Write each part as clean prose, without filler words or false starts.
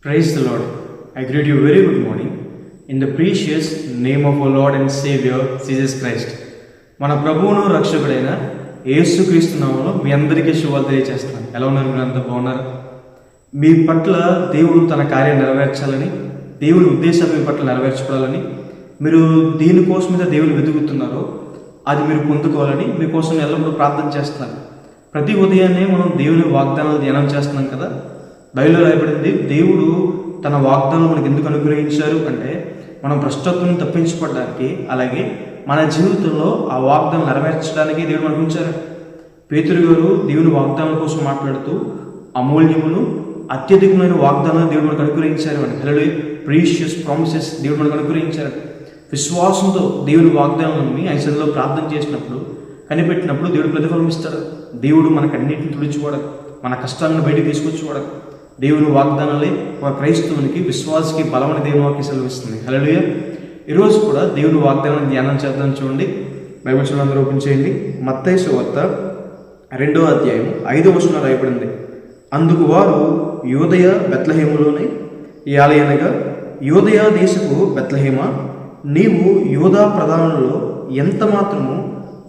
Praise the Lord. I greet you very good morning in the precious name of our Lord and Savior Jesus Christ. మన ప్రభువును రక్షకుడైన యేసుక్రీస్తు నామములో మీ అందరికీ శుభాలు తెలియజేస్తున్నాను. ఎలా ఉన్నారు? మీరు అంతా బాగున్నారు? మీ పట్ల దేవుడు తన కార్యం నెరవేర్చాలని, దేవుని ఉద్దేశం మీ పట్ల నెరవేర్చుకోవాలని, మీరు దేనికోసం మీద దేవుని వెతుకుతున్నారో అది మీరు పొందుకోవాలని మీకోసం ఎల్లప్పుడూ ప్రార్థన చేస్తున్నాను. ప్రతి ఉదయాన్నే మనం దేవుని వాగ్దానాలు ధ్యానం చేస్తున్నాం కదా. బైబిల్లో రాయబడింది, దేవుడు తన వాగ్దానం మనకు ఎందుకు అనుగ్రహించారు అంటే మనం భ్రష్టత్వం తప్పించబడడానికి, అలాగే మన జీవితంలో ఆ వాగ్దానం నెరవేర్చడానికి దేవుడు మనకు ఉంచారు. పేతురు గారు దేవుని వాగ్దానం కోసం మాట్లాడుతూ అమూల్యములు అత్యధికమైన వాగ్దానాలు దేవుడు మనకు అనుగ్రహించారు అని, హల్లెలూయా, ప్రీషియస్ ప్రామిసెస్ దేవుడు మనకు అనుగ్రహించారు. విశ్వాసంతో దేవుని వాగ్దానాన్ని ఆయన సన్నిధిలో ప్రార్థన చేసినప్పుడు, కనిపెట్టినప్పుడు దేవుడు ప్రతిఫలం ఇస్తాడు. దేవుడు మనకు అన్నింటిని తుడిచిపోవడం, మన కష్టాలను బయటకు తీసుకొచ్చిపోవడం, దేవుని వాగ్దానాలే ఒక క్రైస్తవునికి, విశ్వాసకి బలమైన దేవుని వాక్యం సెలవిస్తుంది. హల్లెలూయా. ఈరోజు కూడా దేవుని వాగ్దానాన్ని ధ్యానం చేద్దాం. చూడండి, బైబిల్ చూడండి, ఓపెన్ చేయండి. మత్తయి సువార్త 2వ అధ్యాయం 5వ వచనంలో రాయబడింది, అందుకు వారు యూదయ బెత్లెహేములోనే యాలయనగా, యూదయ దేశపు బెత్లెహేమా, నీవు యూదా ప్రధానులలో ఎంత మాత్రము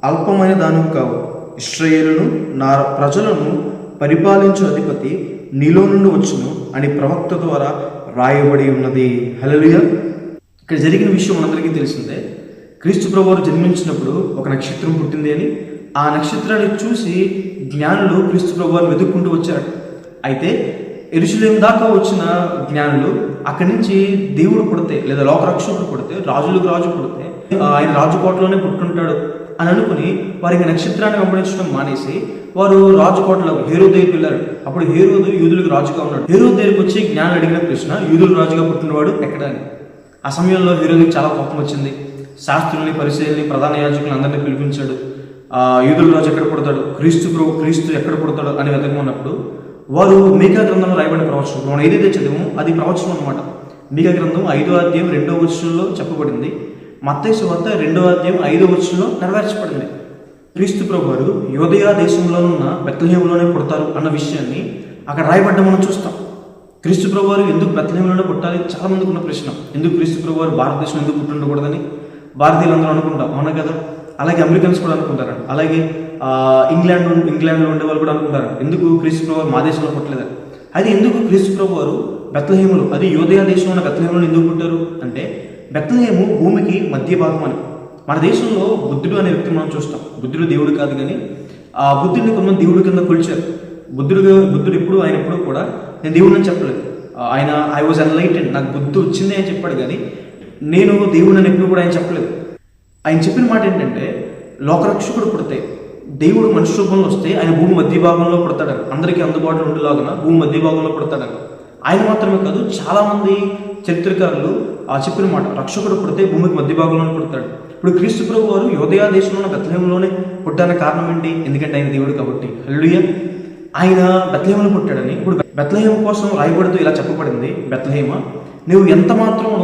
అల్పమైన దానివి కావు, ఇశ్రాయేలును నా ప్రజలను పరిపాలించు అధిపతి నీలో నుండి వచ్చును అని ప్రవక్త ద్వారా రాయబడి ఉన్నది. హల్లెలూయా. ఇక్కడ జరిగిన విషయం మనందరికీ తెలిసిందే. క్రీస్తు ప్రభువు జన్మించినప్పుడు ఒక నక్షత్రం పుట్టింది అని, ఆ నక్షత్రాన్ని చూసి జ్ఞానులు క్రీస్తు ప్రభువుని వెతుక్కుంటూ వచ్చారు. అయితే యెరూషలేము దాకా వచ్చిన జ్ఞానులు అక్కడి నుంచి దేవుడు పుడితే, లేదా లోకరక్షకుడు పుడితే, రాజులకు రాజు పుడితే ఆయన రాజుకోటలోనే పుట్టుంటాడు అని అనుకుని వారికి నక్షత్రాన్ని వెంబడించడం మానేసి వారు రాజుకోటలో హేరోదు దగ్గరికి వెళ్ళారు. అప్పుడు హేరోదు యూదులకు రాజుగా ఉన్నాడు. హేరోదు దగ్గరికి వచ్చి జ్ఞానులు అడిగిన ప్రశ్న, యూదులకు రాజుగా పుట్టినవాడు ఎక్కడ అని. ఆ సమయంలో హేరోదుకి చాలా కోపం వచ్చింది. శాస్త్రుల్ని, పరిసయ్యుల్ని, ప్రధాన యాజకులను అందరినీ పిలిపించాడు. యూదుల రాజు ఎక్కడ పుడతాడు, క్రీస్తు ఎక్కడ పుడతాడు అని వెతకమన్నప్పుడు వారు మీకా గ్రంథంలో రాయబడిన ప్రవచనం, మనం ఏదైతే చదివామో అది ప్రవచనం అనమాట. మీకా గ్రంథం 5వ అధ్యాయం 2వ వచనంలో చెప్పబడింది. మత్తయి సువార్త 2వ అధ్యాయం 5వ వచనంలో నెరవేర్చబడింది. క్రీస్తు ప్రభు వారు యూదయ దేశంలో ఉన్న బెత్లెహేములోనే పుడతారు అన్న విషయాన్ని అక్కడ రాయబడ్డ మనం చూస్తాం. క్రీస్తు ప్రభు వారు ఎందుకు బెత్లెహేములోనే పుట్టాలి? చాలా మందికి ఉన్న ప్రశ్న, ఎందుకు క్రీస్తు ప్రభు వారు భారతదేశం ఎందుకు పుట్టుండకూడదని భారతీయులందరూ అనుకుంటాం, అవునా కదా. అలాగే అమెరికన్స్ కూడా అనుకుంటారు, అలాగే ఇంగ్లాండ్లో ఉండే వాళ్ళు కూడా అనుకుంటారు, ఎందుకు క్రీస్తు ప్రభు వారు మా దేశంలో పుట్టలేదని. అది ఎందుకు క్రీస్తు ప్రభు వారు బెత్లెహేములో, అది యూదయ దేశంలో ఉన్న బెత్లెహేములో ఎందుకు పుట్టారు అంటే, బెత్లెహేము భూమికి మధ్య భాగం అని. మన దేశంలో బుద్ధుడు అనే వ్యక్తిని మనం చూస్తాం. బుద్ధుడు దేవుడు కాదు, కానీ ఆ బుద్ధుడిని కొంతమంది దేవుడి కింద కొలిచారు. బుద్ధుడు ఎప్పుడు కూడా నేను దేవుడిని అని చెప్పలేదు. ఆయన ఐ వాజ్ ఎన్లైటెడ్, నాకు బుద్ధి వచ్చింది అని చెప్పాడు, కానీ నేను దేవుడు అని ఎప్పుడు కూడా ఆయన చెప్పలేదు. ఆయన చెప్పిన మాట ఏంటంటే, లోకరక్షకుడు పుడితే, దేవుడు మనుష్య రూపంలో వస్తే ఆయన భూమి మధ్య భాగంలో పుడతాడని, అందరికీ అందుబాటులో ఉండేలాగా భూమి మధ్య భాగంలో పుడతాడని. ఆయన మాత్రమే కాదు, చాలామంది చరిత్రకారులు చెప్పిన మాట, రక్షకుడు పుడితే భూమికి మధ్య భాగంలోనే పుడతాడు. ఇప్పుడు క్రీస్తు ప్రభు వారు యూదయ దేశంలో బెత్లెహేములోనే పుట్టానికి కారణం ఏంటి? ఎందుకంటే ఆయన దేవుడు కాబట్టి. హల్లెలూయా. ఆయన బెత్లెహేములో పుట్టాడని ఇప్పుడు బెత్లెహేము కోసం రాయబడుతూ ఇలా చెప్పబడింది, బెత్లెహేమా, నువ్వు ఎంత మాత్రము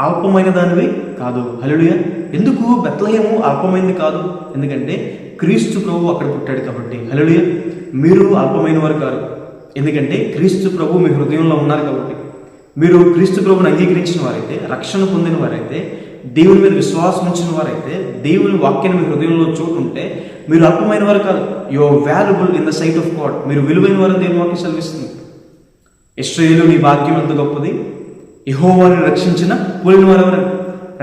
అల్పమైన దానివి కాదు. హల్లెలూయా. ఎందుకు బెత్లెహేము అల్పమైనది కాదు? ఎందుకంటే క్రీస్తు ప్రభు అక్కడ పుట్టాడు కాబట్టి. హల్లెలూయా. మీరు అల్పమైన వారు కాదు, ఎందుకంటే క్రీస్తు ప్రభు మీ హృదయంలో ఉన్నారు కాబట్టి. మీరు క్రీస్తు ప్రభుని అంగీకరించిన వారైతే, రక్షణ పొందిన వారైతే, దేవుని మీద విశ్వాసం ఉంచిన వారైతే, దేవుని వాక్యాన్ని మీ హృదయంలో చోటు ఉంటే మీరు అల్పమైన వారు కాదు. You are valuable in the sight of God. మీరు విలువైన వారు దేవుని వాక్యం సెలవిస్తుంది. ఇశ్రాయేలు నీ భాగ్యం ఎంత గొప్పది, యెహోవాని రక్షించిన పోలిన వారు ఎవరని.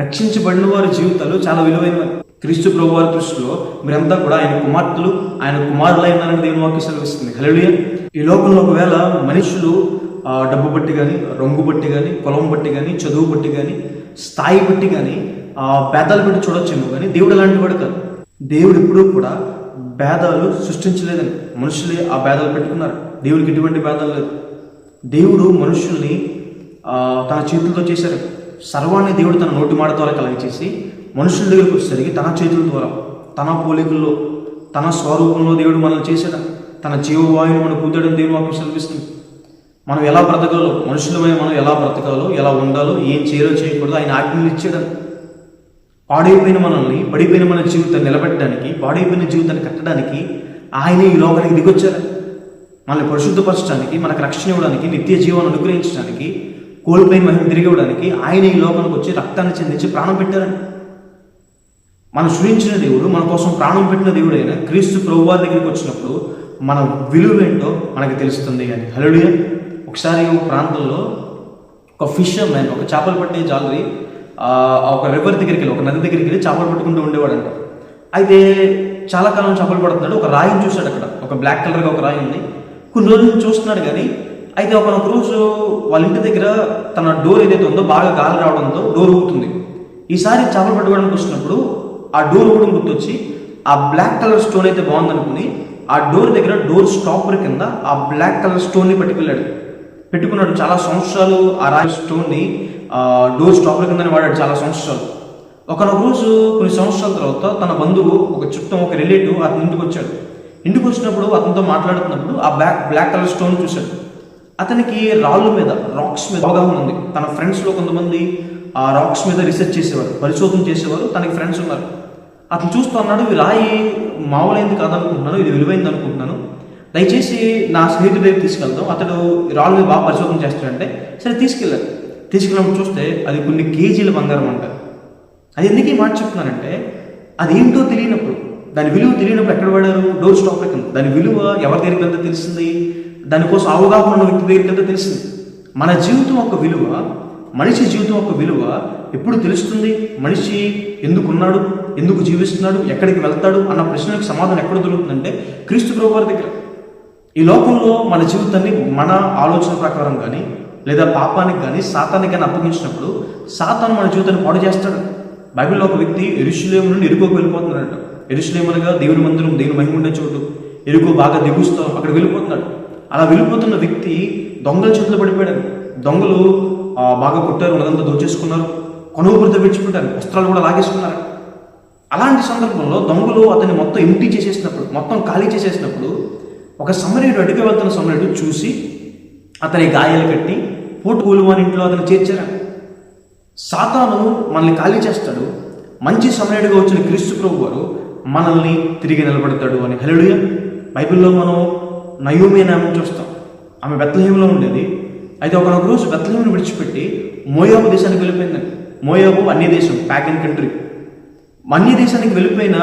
రక్షించబడిన వారి జీవితాలు చాలా విలువైనవి. క్రీస్తు ప్రభు వారి దృష్టిలో మీరంతా కూడా ఆయన కుమార్తెలు, ఆయన కుమారులైనారని దేవుని వాక్యం సెలవిస్తుంది. హల్లెలూయా. ఈ లోకంలో ఒకవేళ మనుషులు డబ్బు బట్టి కానీ, రంగు బట్టి కానీ, కులం బట్టి కానీ, చదువు బట్టి కానీ, స్థాయి బట్టి కానీ భేదాలు పెట్టి చూడొచ్చేమో, కానీ దేవుడు అలాంటి వాడు కాదు. దేవుడు ఎప్పుడూ కూడా భేదాలు సృష్టించలేదని, మనుషులే ఆ భేదాలు పెట్టుకున్నారు. దేవుడికి ఎటువంటి భేదాలు లేదు. దేవుడు మనుషుల్ని తన చేతులతో చేశారు. సర్వాన్ని దేవుడు తన నోటి మాట ద్వారా కలిగచేసి మనుషుల దగ్గరకు వచ్చేసరికి తన చేతుల ద్వారా, తన పోలికల్లో, తన స్వరూపంలో దేవుడు మనల్ని చేశాడు. తన జీవవాయువుని మనకు కూతాడని దేవుడు వాక్యం సెలవిస్తుంది. మనం ఎలా బ్రతకాలో, మనుషులమైన మనం ఎలా బ్రతకాలో, ఎలా ఉండాలో, ఏం చేయాలో చేయకూడదు ఆయన ఆజ్ఞలు ఇచ్చాడు. పాడైపోయిన మనల్ని, పడిపోయిన మన జీవితాన్ని నిలబెట్టడానికి, పాడైపోయిన జీవితాన్ని కట్టడానికి ఆయన ఈ లోకానికి దిగొచ్చారు. మనల్ని పరిశుద్ధపరచడానికి, మనకు రక్షణ ఇవ్వడానికి, నిత్య జీవాన్ని అనుగ్రహించడానికి, కోల్పోయిన మహిమ తిరిగి ఇవ్వడానికి ఆయన ఈ లోకానికి వచ్చి రక్తాన్ని చెందించి ప్రాణం పెట్టారని. మనం సృష్టించిన దేవుడు, మన కోసం ప్రాణం పెట్టిన దేవుడు అయిన క్రీస్తు ప్రభువారి దగ్గరికి వచ్చినప్పుడు మన విలువ ఏంటో మనకు తెలుస్తుంది అని. హల్లెలూయా. ఒకసారి ఒక ప్రాంతంలో ఒక ఫిషర్ మ్యాన్, ఒక చేపలు పట్టే జాలరి ఒక రివర్ దగ్గరికి వెళ్ళి, ఒక నది దగ్గరికి వెళ్ళి చేపలు పట్టుకుంటూ ఉండేవాడంట. అయితే చాలా కాలం చేపలు పడుతున్నాడు. ఒక రాయిని చూశాడు. అక్కడ ఒక బ్లాక్ కలర్గా ఒక రాయి ఉంది. కొన్ని రోజులు చూస్తున్నాడు కానీ, అయితే ఒక రోజు వాళ్ళ ఇంటి దగ్గర తన డోర్ ఏదైతే ఉందో బాగా గాలి రావడంతో డోర్ ఊగుతుంది. ఈసారి చేపలు పట్టుకోవడానికి వచ్చినప్పుడు ఆ డోర్ ఊగడం గుర్తొచ్చి ఆ బ్లాక్ కలర్ స్టోన్ అయితే బాగుందనుకుని ఆ డోర్ దగ్గర డోర్ స్టాపర్ కింద ఆ బ్లాక్ కలర్ స్టోన్ని పెట్టుకున్నాడు. చాలా సంవత్సరాలు ఆ రాయి స్టోన్ని డోర్ స్టాపర్ కిందని వాడాడు చాలా సంవత్సరాలు. ఒకనొక రోజు కొన్ని సంవత్సరాల తర్వాత తన బంధువు, ఒక చుట్టం, ఒక రిలేటివ్ అతని ఇంటికి వచ్చాడు. ఇంటికి వచ్చినప్పుడు అతనితో మాట్లాడుతున్నప్పుడు ఆ బ్లాక్ కలర్ స్టోన్ చూశాడు. అతనికి రాక్స్ మీద అవగాహన ఉంది. తన ఫ్రెండ్స్లో కొంతమంది ఆ రాక్స్ మీద రీసెర్చ్ చేసేవారు, పరిశోధన చేసేవారు. తనకి ఫ్రెండ్స్ ఉన్నారు. అతను చూస్తూ అన్నాడు, ఈ రాయి మామూలైంది కాదనుకుంటున్నాను, ఇది విలువైంది అనుకుంటున్నాను, దయచేసి నా స్నేహితుడి దగ్గర తీసుకెళ్తాం, అతడు రాళ్ళ మీద బాగా పరిశోధన చేస్తాడంటే సరే తీసుకెళ్ళారు. తీసుకెళ్ళినప్పుడు చూస్తే అది కొన్ని కేజీల బంగారం అంటారు. అది ఎందుకు ఈ మాట చెప్తున్నానంటే, అది ఏంటో తెలియనప్పుడు, దాని విలువ తెలియనప్పుడు ఎక్కడ పడారు? డోర్ స్టాప్ కింద. దాని విలువ ఎవరి దగ్గరికి వెళ్తే తెలిసింది? దానికోసం అవగాహన ఉన్న వ్యక్తి దగ్గరికి వెళ్తే తెలిసింది. మన జీవితం యొక్క విలువ, మనిషి జీవితం యొక్క విలువ ఎప్పుడు తెలుస్తుంది? మనిషి ఎందుకున్నాడు, ఎందుకు జీవిస్తున్నాడు, ఎక్కడికి వెళ్తాడు అన్న ప్రశ్నలకు సమాధానం ఎక్కడ దొరుకుతుందంటే క్రీస్తు ప్రభువారి దగ్గర. ఈ లోకంలో మన జీవితాన్ని మన ఆలోచన ప్రకారం కానీ, లేదా పాపానికి కానీ, సాతానికి కానీ అప్పగించినప్పుడు సాతాను మన జీవితాన్ని పాడు చేస్తాడు. బైబిల్లో ఒక వ్యక్తి యెరూషలేము నుండి ఎరుకోకు వెళ్ళిపోతున్నాడు. యెరూషలేము అనగా దేవుని మందిరం, దేవుని మహిమ ఉండే చోటు. ఎరుకో బాగా దిగుస్తూ అక్కడ వెళ్ళిపోతున్నాడు. అలా వెళ్ళిపోతున్న వ్యక్తి దొంగల చేతిలో పడిపోయాడు. దొంగలు బాగా కొట్టారు, ఉన్నదంతా దోచేసుకున్నారు, కొనుగోలుతో విడిచిపెట్టారు, వస్త్రాలు కూడా లాగేసుకున్నారు. అలాంటి సందర్భంలో దొంగలు అతన్ని మొత్తం ఎంటీ చేసేసినప్పుడు, మొత్తం ఖాళీ చేసేసినప్పుడు ఒక సమరయుడు, అడుగు వెళ్తున్న సమరయుడు చూసి అతని గాయాలు కట్టి పోటు వాని ఇంట్లో అతను చేర్చారు. సాతాను మనల్ని ఖాళీ చేస్తాడు, మంచి సమరయుడిగా వచ్చిన క్రీస్తు ప్రభు వారు మనల్ని తిరిగి నిలబడతాడు అని. హల్లెలూయా. బైబిల్లో మనం నయోమి అనే ఆమెను చూస్తాం. ఆమె బెత్లెహేములో ఉండేది. అయితే ఒకనొక రోజు బెత్లెహేమును విడిచిపెట్టి మోయాబు దేశానికి వెళ్ళిపోయిందండి. మోయాబు అన్య దేశం, ప్యాగన్ కంట్రీ. అన్య దేశానికి వెళ్ళిపోయిన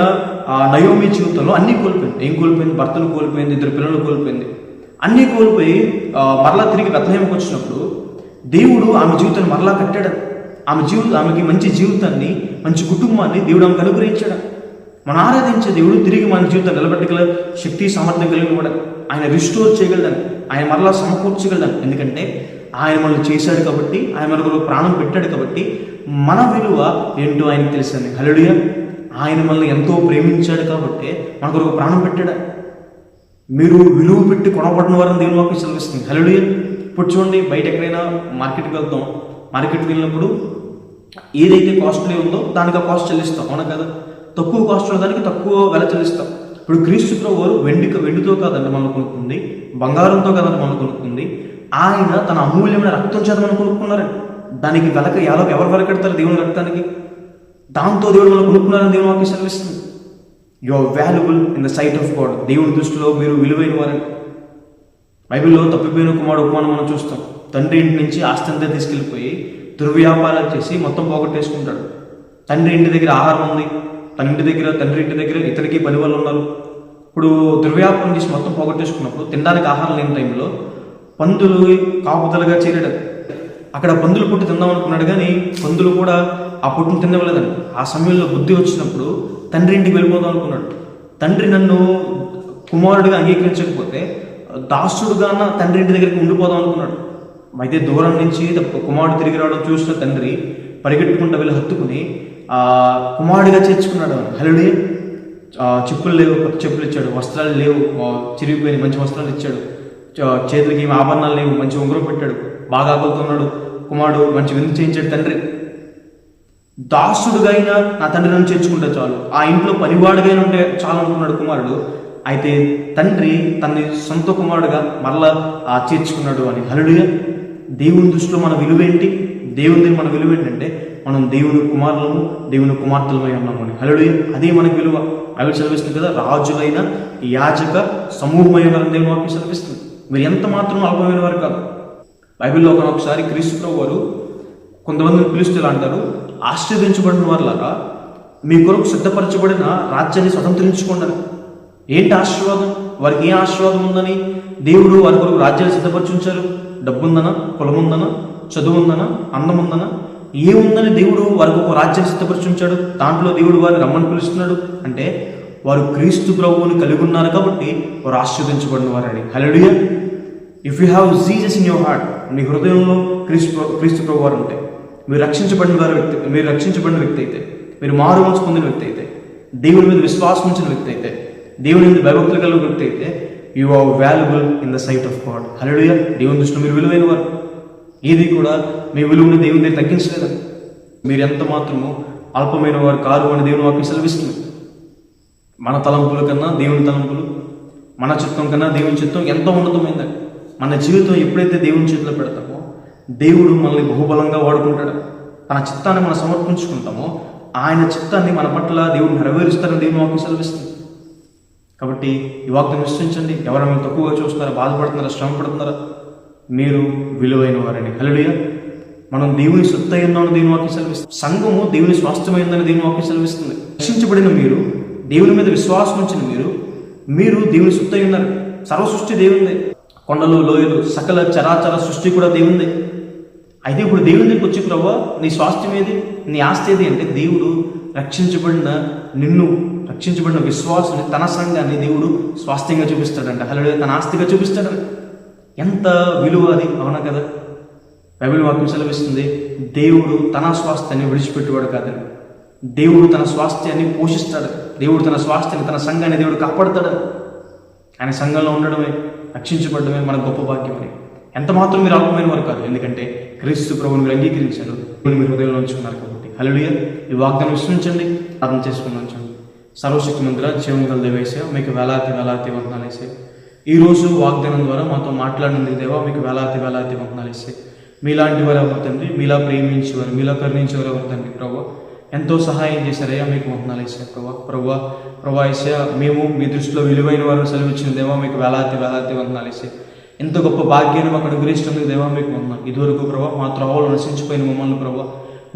నయోమి జీవితంలో అన్నీ కోల్పోయింది. ఏం కోల్పోయింది? భర్తను కోల్పోయింది, 2 పిల్లలు కోల్పోయింది. అన్నీ కోల్పోయి మరలా తిరిగి బెత్లెహేముకు వచ్చినప్పుడు దేవుడు ఆమె జీవితాన్ని మరలా కట్టాడు. ఆమెకి మంచి జీవితాన్ని, మంచి కుటుంబాన్ని దేవుడు ఆమెకు అనుగ్రహించాడు. మనం ఆరాధించే దేవుడు తిరిగి మన జీవితాన్ని నిలబెట్టగల శక్తి, సామర్థ్యం కలిగి కూడా ఆయన రిస్టోర్ చేయగలడని, ఆయన మరలా సమకూర్చగలడని. ఎందుకంటే ఆయన మనల్ని చేశాడు కాబట్టి, ఆయన మనకు ప్రాణం పెట్టాడు కాబట్టి మన విలువ ఏంటో ఆయనకు తెలుసండి. హల్లెలూయా. ఆయన మనల్ని ఎంతో ప్రేమించాడు కాబట్టి మన కొరకు ప్రాణం పెట్టాడు. మీరు విలువ పెట్టి కొనబడిన వారిని దేవుని వాక్యం సెలవిస్తుంది. హల్లెలూయా. ఇప్పుడు చూడండి, బయట ఎక్కడైనా మార్కెట్కి వెళ్తాం. మార్కెట్కి వెళ్ళినప్పుడు ఏదైతే కాస్ట్లీ ఉందో దానికి ఆ కాస్ట్ చెల్లిస్తాం, అవునా కదా? తక్కువ కాస్ట్ ఉన్న దానికి తక్కువ వెల చెల్లిస్తాం. ఇప్పుడు క్రీస్తు ప్రభు వారు వెండితో కాదండి మనం కొనుక్కుంది, బంగారంతో కాదండి మనం కొనుక్కుంది. ఆయన తన అమూల్యమైన రక్తం చేత మనం కొనుక్కున్నారండి. దానికి ఎవరు వెలకడతారు? దేవుని రక్తానికి. దాంతో దేవుడు మనం కొనుక్కున్నారని దేవుని వాక్యం సెలవిస్తుంది. You are valuable in the sight of God. దేవుని దృష్టిలో మీరు విలువైన వారని. బైబిల్లో తప్పిపోయిన కుమారుడు ఉపమానం మనం చూస్తాం. తండ్రి ఇంటి నుంచి ఆస్తి అంతా తీసుకెళ్ళిపోయి దుర్వ్యాపారాలు చేసి మొత్తం పోగొట్టేసుకుంటాడు. తండ్రి ఇంటి దగ్గర ఆహారం ఉంది, తండ్రి ఇంటి దగ్గర ఇతనికి పని వాళ్ళు ఉన్నారు. ఇప్పుడు దుర్వ్యాపారం చేసి మొత్తం పోగొట్టేసుకున్నప్పుడు తినడానికి ఆహారం లేని టైంలో పందులు కాపుదలుగా చేరాడు. అక్కడ పందులు పుట్టి తిందాం అనుకున్నాడు, కానీ పందులు కూడా ఆ పుట్టును తినవలేదండి. ఆ సమయంలో బుద్ధి వచ్చినప్పుడు తండ్రి ఇంటికి వెళ్ళిపోదాం అనుకున్నాడు. తండ్రి నన్ను కుమారుడిగా అంగీకరించకపోతే దాసుడుగా తండ్రి ఇంటి దగ్గరికి ఉండిపోదాం అనుకున్నాడు. అయితే దూరం నుంచి కుమారుడు తిరిగి రావడం చూసిన తండ్రి పరిగెట్టుకుంటూ వెళ్ళి హత్తుకుని కుమారుడిగా చేర్చుకున్నాడు. హల్లెలూయా. చెప్పులు లేవు, కొత్త చెప్పులు ఇచ్చాడు. వస్త్రాలు లేవు, చిరిగిపోయిన మంచి వస్త్రాలు ఇచ్చాడు. చేతులకి ఏమి ఆభరణాలు లేవు, మంచి ఉంగరం పెట్టాడు. బాగా ఆకలుతున్నాడు కుమారుడు, మంచి విందు చేయించాడు తండ్రి. దాసుడుగా అయినా నా తండ్రి నన్ను చేర్చుకుంటే చాలు, ఆ ఇంట్లో పనివాడుగా ఉంటే చాలు అనుకున్నాడు కుమారుడు. అయితే తండ్రి తనని సొంత కుమారుడుగా మరలా చేర్చుకున్నాడు అని. హల్లెలూయా. దేవుని దృష్టిలో మన విలువ ఏంటి? దేవుని మన విలువ ఏంటంటే మనం దేవుని కుమారులము, దేవుని కుమార్తెలమై ఉన్నాము అని. హల్లెలూయా. అదే మనకి విలువ. బైబిల్ సెలవిస్తుంది కదా, రాజులైన యాజక సమూహమై ఉన్నారని దేవుని వాక్యం సెలవిస్తుంది. మీరు ఎంత మాత్రం అల్పమైన వారు కాదు. బైబిల్లో ఒకసారి క్రీస్తు ప్రభు వారు కొంతమందిని పిలుస్తూ ఇలా అంటారు, ఆశీర్వదించబడిన వారులారా మీ కొరకు సిద్ధపరచబడిన రాజ్యాన్ని స్వతంత్రించుకున్నారు. ఏంటి ఆశీర్వాదం? వారికి ఏం ఆశీర్వాదం ఉందని దేవుడు వారి కొరకు రాజ్యాన్ని సిద్ధపరిచి ఉంచారు? డబ్బు ఉందనా, కులం ఉందనా, చదువు ఉందనా, అందం ఉందనా, ఏముందని దేవుడు వారికి ఒక రాజ్యాన్ని సిద్ధపరిచి ఉంచాడు? దాంట్లో దేవుడు వారిని రమ్మని పిలుస్తున్నాడు అంటే వారు క్రీస్తు ప్రభువుని కలిగి ఉన్నారు కాబట్టి వారు ఆశీర్వదించబడిన వారని. Hallelujah. If you have Jesus in your heart, మీ హృదయంలో క్రీస్తు ప్రభు వారు ఉంటే, మీరు రక్షించబడిన వ్యక్తి అయితే, మీరు మారు మనసు పొందిన వ్యక్తి అయితే, దేవుని మీద విశ్వాసం ఉంచిన వ్యక్తి అయితే, దేవుని మీద భయభక్తులు కలిగిన వ్యక్తి అయితే, you are valuable in the sight of God. Hallelujah. దేవుని దృష్టిలో మీరు విలువైన వారు. ఏది కూడా మీ విలువని దేవుని దగ్గర తగ్గించలేదు. మీరు ఎంత మాత్రము అల్పమైన వారు కారు అని దేవుని వాక్యం సెలవిస్తుంది. మన తలంపుల కన్నా దేవుని తలంపులు, మన చిత్తం కన్నా దేవుని చిత్తం ఎంతో ఉన్నతమైందండి. మన జీవితం ఎప్పుడైతే దేవుని చేతిలో పెడతామో దేవుడు మనల్ని బహుబలంగా వాడుకుంటాడు. తన చిత్తాన్ని మనం సమర్పించుకుంటామో ఆయన చిత్తాన్ని మన పట్ల దేవుడు నెరవేరుస్తారని దేవుని వాక్యం సెలవిస్తుంది. కాబట్టి ఈ వాక్యం విశ్వసించండి. ఎవరైనా తక్కువగా చూస్తున్నారా, బాధపడుతున్నారా, శ్రమ పడుతున్నారా, మీరు విలువైన వారని. హల్లెలూయా. మనం దేవుని సొత్తు అయిందని దేవుని వాక్యం సెలవిస్తుంది. సంఘము దేవుని స్వాస్థ్యమైందని దేవుని వాక్యం సెలవిస్తుంది. రక్షించబడిన మీరు, దేవుని మీద విశ్వాసం ఉంచిన మీరు దేవుని సొత్తు అయి ఉన్నారు. సర్వ సృష్టి దేవుంది. కొండలు, లోయలు, సకల చరాచర సృష్టి కూడా దేవుంది. అయితే ఇప్పుడు దేవుని దగ్గరికి వచ్చి ప్రభువా నీ స్వాస్థ్యం ఏది, నీ ఆస్తి ఏది అంటే దేవుడు రక్షించబడిన విశ్వాసాన్ని, తన సంఘాన్ని దేవుడు స్వాస్థ్యంగా చూపిస్తాడంట. హల్లెలూయా. తన ఆస్తిగా చూపిస్తాడంట. ఎంత విలువ అది, అవునా కదా? బైబిల్ వాక్యం సెలవిస్తుంది దేవుడు తన స్వాస్థ్యాన్ని విడిచిపెట్టేవాడు కాదని. దేవుడు తన స్వాస్థ్యాన్ని పోషిస్తాడు. దేవుడు తన స్వాస్థ్యాన్ని, తన సంఘాన్ని దేవుడు కాపాడుతాడు. ఆయన సంఘంలో ఉండడమే, రక్షించబడమే మన గొప్ప భాగ్యం అని. ఎంత మాత్రం మీరు అల్పమైన వారు కాదు, ఎందుకంటే క్రీస్తు ప్రభువుని మీరు అంగీకరించారు, మీరు హృదయంలో ఉంచుకున్నారు కాబట్టి. హల్లెలూయా. ఈ వాగ్దానం విశ్వసించండి, ప్రార్థన చేసుకుని ఉంచండి. సర్వశక్తి మంత్ర జీవము గల దేవేశ మీకు వేలాది వందనాలు వేసే. ఈరోజు వాగ్దానం ద్వారా మాతో మాట్లాడినందుకు దేవా మీకు వేలాది వందనాలు వేసే. మీలాంటి వారు ఎవరు తండ్రి, మీలా ప్రేమించేవారు, మీలా కరుణించేవారు ఎవరు తండ్రి ప్రభు, ఎంతో సహాయం చేశారయ్యా, మీకు వందనాలు వేసే ప్రభా వేసా. మేము మీ దృష్టిలో విలువైన వారిని సెలవిచ్చిన దేవా మీకు వేలాది వందనాలు వేసే. ఎంత గొప్ప భాగ్యాన్ని మాకు అనుగ్రహిస్తున్నందుకు దేవా మీకు వందనాలు. ఇదివరకు ప్రభా మా త్రోవలు నశించిపోయిన మమ్మల్ని ప్రభా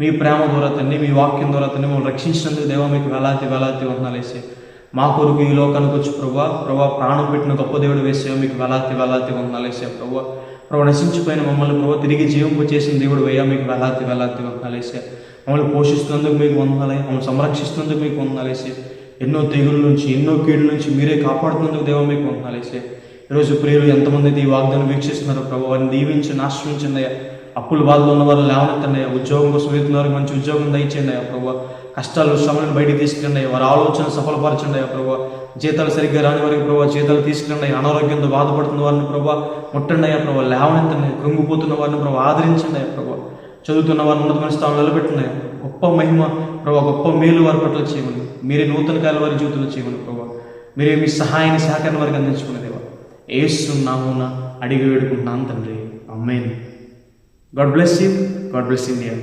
మీ ప్రేమ ద్వారా తండ్రి, మీ వాక్యం ద్వారా తండ్రి మమ్మల్ని రక్షించినందుకు దేవా మీకు వేలాది వందనాలు వేసే. మా కొరకు ఈ లోకానికి వచ్చి ప్రభా ప్రాణం పెట్టిన గొప్ప దేవుడు వేసే మీకు వేలాది వందనాలు వేసే. ప్రభా నశించిపోయిన మమ్మల్ని ప్రభా తిరిగి జీవింపు చేసిన దేవుడు వేయా మీకు వేలాది వందనాలు వేసే. మమ్మల్ని పోషిస్తున్నందుకు మీకు వందనాలు, మమ్మల్ని సంరక్షిస్తున్నందుకు మీకు వందనాలు వేసే. ఎన్నో తెగుల నుంచి, ఎన్నో కీడుల నుంచి మీరే కాపాడుతున్నందుకు దేవా మీకు వందనాలు వేసే. ఈరోజు ప్రియులు ఎంతమంది అయితే ఈ వాగ్దానం వీక్షిస్తున్నారు ప్రభు, వారిని దీవించండి, ఆశ్రయించండి అయ్యా. అప్పుల బాధలో ఉన్న వారు లేవనెత్తండి అయ్యా. ఉద్యోగం కోసం వెళ్తున్నారు, మంచి ఉద్యోగం దయచేయండి అయ్యా ప్రభు. కష్టాలు, శ్రమలను బయటికి తీసుకురండి అయ్యా. వారి ఆలోచన సఫలపరచండి అయ్యా ప్రభు. జీతాలు సరిగ్గా రాని వారికి ప్రభు జీతాలు తీసుకురండి అయ్యా. అనారోగ్యంతో బాధపడుతున్న వారిని ప్రభు ముట్టండి అయ్యా ప్రభు. లేవనెత్తండి, కృంగిపోతున్న వారిని ప్రభు ఆదరించండి అయ్యా ప్రభు. చదువుతున్న వారిని ఉన్నతమైన స్థానంలో నిలబెట్టండి అయ్యా. గొప్ప మహిమ ప్రభు, గొప్ప మేలు వారి పట్ల చేయమని, మీరే నూతన కాల వారి జీవితంలో చేయమని ప్రభు. మీరే మీ సహాయాన్ని, సహకారం వారికి అందించుకునే దేవా యేసు నామమున అడిగి వేడుకుంటున్నాను తండ్రి. ఆమేన్. God bless you. God bless India.